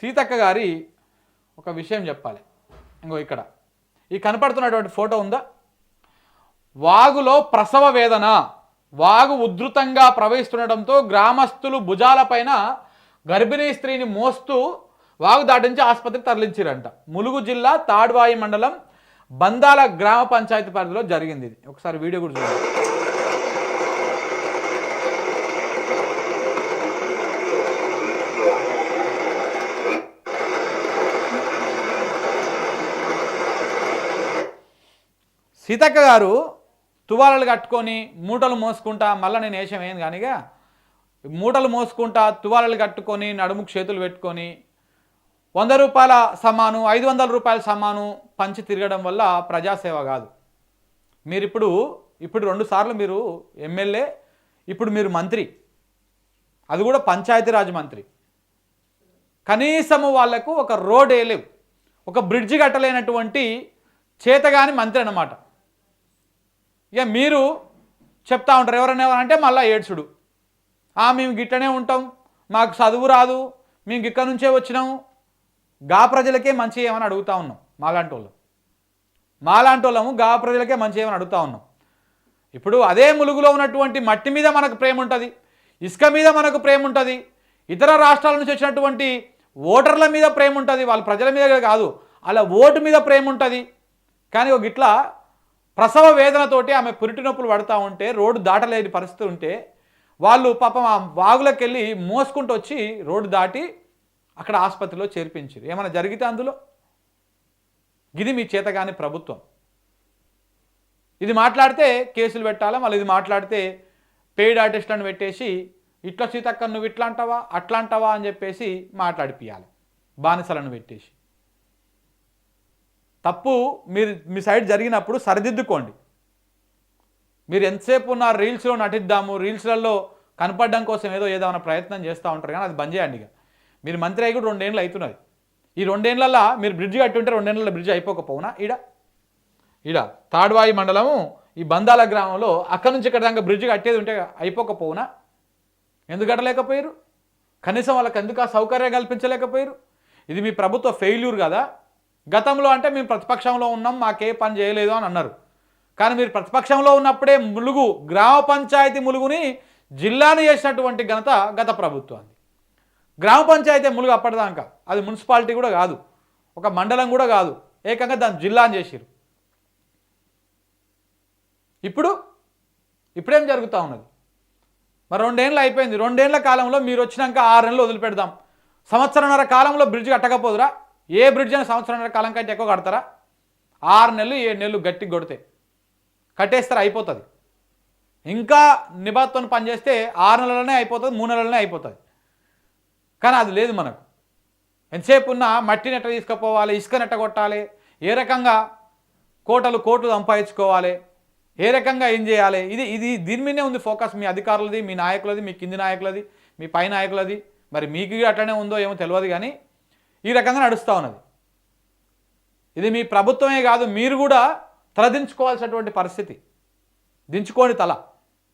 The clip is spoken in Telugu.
సీతక్క గారి ఒక విషయం చెప్పాలి. ఇంకో ఇక్కడ ఈ కనపడుతున్నటువంటి ఫోటో ఉందా? వాగులో ప్రసవ వేదన, వాగు ఉధృతంగా ప్రవహిస్తుండటంతో గ్రామస్తులు భుజాలపైన గర్భిణీ స్త్రీని మోస్తూ వాగు దాటించి ఆసుపత్రికి తరలించారంట. ములుగు జిల్లా తాడ్వాయి మండలం బందాల గ్రామ పంచాయతీ పరిధిలో జరిగింది. ఇది ఒకసారి వీడియో కూడా చూడండి. సీతక్క గారు తువాలలు కట్టుకొని మూటలు మోసుకుంటా, మళ్ళీ నేను వేషం ఏం కానిగా మూటలు మోసుకుంటా తువాలలు కట్టుకొని నడుముకు చేతులు పెట్టుకొని 100 రూపాయల సమాను 500 రూపాయల సమాను పంచి తిరగడం వల్ల ప్రజాసేవ కాదు. మీరు ఇప్పుడు 2 సార్లు మీరు ఎమ్మెల్యే, ఇప్పుడు మీరు మంత్రి, అది కూడా పంచాయతీరాజ్ మంత్రి. కనీసము వాళ్లకు ఒక రోడ్ వేయలేవు, ఒక బ్రిడ్జి కట్టలేనటువంటి చేతగాని మంత్రి అన్నమాట. ఇక మీరు చెప్తా ఉంటారు ఎవరైనా అంటే మళ్ళీ ఏడ్చుడు, మేము గిట్టనే ఉంటాం, మాకు చదువు రాదు, మేము ఇక్కడ నుంచే వచ్చినాము. గా ప్రజలకే మంచి ఏమని అడుగుతా ఉన్నాం. మాలాంటి వాళ్ళము గా ప్రజలకే మంచి ఏమని అడుగుతా ఉన్నాం. ఇప్పుడు అదే ములుగులో ఉన్నటువంటి మట్టి మీద మనకు ప్రేమ ఉంటుంది, ఇసుక మీద మనకు ప్రేమ ఉంటుంది, ఇతర రాష్ట్రాల నుంచి వచ్చినటువంటి ఓటర్ల మీద ప్రేమ ఉంటుంది, వాళ్ళ ప్రజల మీద కాదు, అలా ఓటు మీద ప్రేమ ఉంటుంది. కానీ ఒక ఇట్లా ప్రసవ వేదనతోటి ఆమె పురిటి నొప్పులు పడుతూ ఉంటే, రోడ్డు దాటలేని పరిస్థితి ఉంటే, వాళ్ళు పాపం ఆ వాగులోకి వెళ్ళి మోసుకుంటూ వచ్చి రోడ్డు దాటి అక్కడ ఆసుపత్రిలో చేర్పించారు. ఏమైనా జరిగితే అందులో ఇది మీ చేతగాని ప్రభుత్వం. ఇది మాట్లాడితే కేసులు పెట్టాలా, మళ్ళీ ఇది మాట్లాడితే పెయిడ్ ఆర్టిస్టులను పెట్టేసి ఇట్లా సీతక్క నువ్వు ఇట్లా అంటావా అట్లా అంటావా అని చెప్పేసి మాట్లాడిపియాలి, బానిసలను పెట్టేసి. తప్పు మీ సైడ్ జరిగినప్పుడు సరిదిద్దుకోండి. మీరు ఎంతసేపు ఉన్న రీల్స్లో నటిద్దాము, రీల్స్లలో కనపడడం కోసం ఏదైనా ప్రయత్నం చేస్తూ ఉంటారు, కానీ అది బంద్ చేయండి. ఇక మీరు మంత్రి అయ్యి కూడా 2 ఏళ్ళు అవుతున్నది. ఈ 2 ఏళ్ళల్లో మీరు బ్రిడ్జ్ కట్టి ఉంటే 2 ఏళ్ళలో బ్రిడ్జ్ అయిపోకపోవునా? ఈడ తాడ్వాయి మండలము ఈ బందాల గ్రామంలో అక్కడి నుంచి ఇక్కడ దాకా బ్రిడ్జ్ కట్టేది ఉంటే అయిపోకపోవునా? ఎందుకు కట్టలేకపోయారు? కనీసం వాళ్ళకి ఎందుకు ఆ సౌకర్యం కల్పించలేకపోయారు? ఇది మీ ప్రభుత్వ ఫెయిల్యూర్ కదా. గతంలో అంటే మేము ప్రతిపక్షంలో ఉన్నాం, మాకే పని చేయలేదు అని అన్నారు. కానీ మీరు ప్రతిపక్షంలో ఉన్నప్పుడే ములుగు గ్రామ పంచాయతీ ములుగుని జిల్లాని చేసినటువంటి ఘనత గత ప్రభుత్వాన్ని. గ్రామ పంచాయతీ ములుగు అప్పటిదాకా అది మున్సిపాలిటీ కూడా కాదు, ఒక మండలం కూడా కాదు, ఏకంగా దాన్ని జిల్లాని చేసిరు. ఇప్పుడేం జరుగుతూ ఉన్నది? మరి 2 ఏళ్ళు అయిపోయింది. 2 ఏళ్ల కాలంలో మీరు వచ్చినాక 6 నెలలు వదిలిపెడదాం. సంవత్సరంన్నర కాలంలో బ్రిడ్జ్ కట్టకపోదురా? ఏ బ్రిడ్జ్ అయినా సంవత్సరంన్నర కాలం కంటే ఎక్కువ కడతారా? 6 నెలలు 7 నెలలు గట్టి కొడితే కట్టేస్తారు, అయిపోతుంది. ఇంకా నిబద్ధతను పనిచేస్తే 6 నెలలనే అయిపోతుంది, 3 నెలలనే అయిపోతుంది. కానీ అది లేదు మనకు. ఎంతసేపు ఉన్నా మట్టిని ఎట్ట తీసుకుపోవాలి, ఇసుకని ఎట్ట కొట్టాలి, ఏ రకంగా కోట్లు సంపాదించుకోవాలి, ఏ రకంగా ఏం చేయాలి, దీని మీదే ఉంది ఫోకస్. మీ అధికారులది, మీ నాయకులది, మీ కింది నాయకులది, మీ పై నాయకులది. మరి మీకు అట్లనే ఉందో ఏమో తెలియదు, కానీ ఈ రకంగా నడుస్తూ ఉన్నది. ఇది మీ ప్రభుత్వమే కాదు, మీరు కూడా తలదించుకోవాల్సినటువంటి పరిస్థితి. దించుకోండి తల.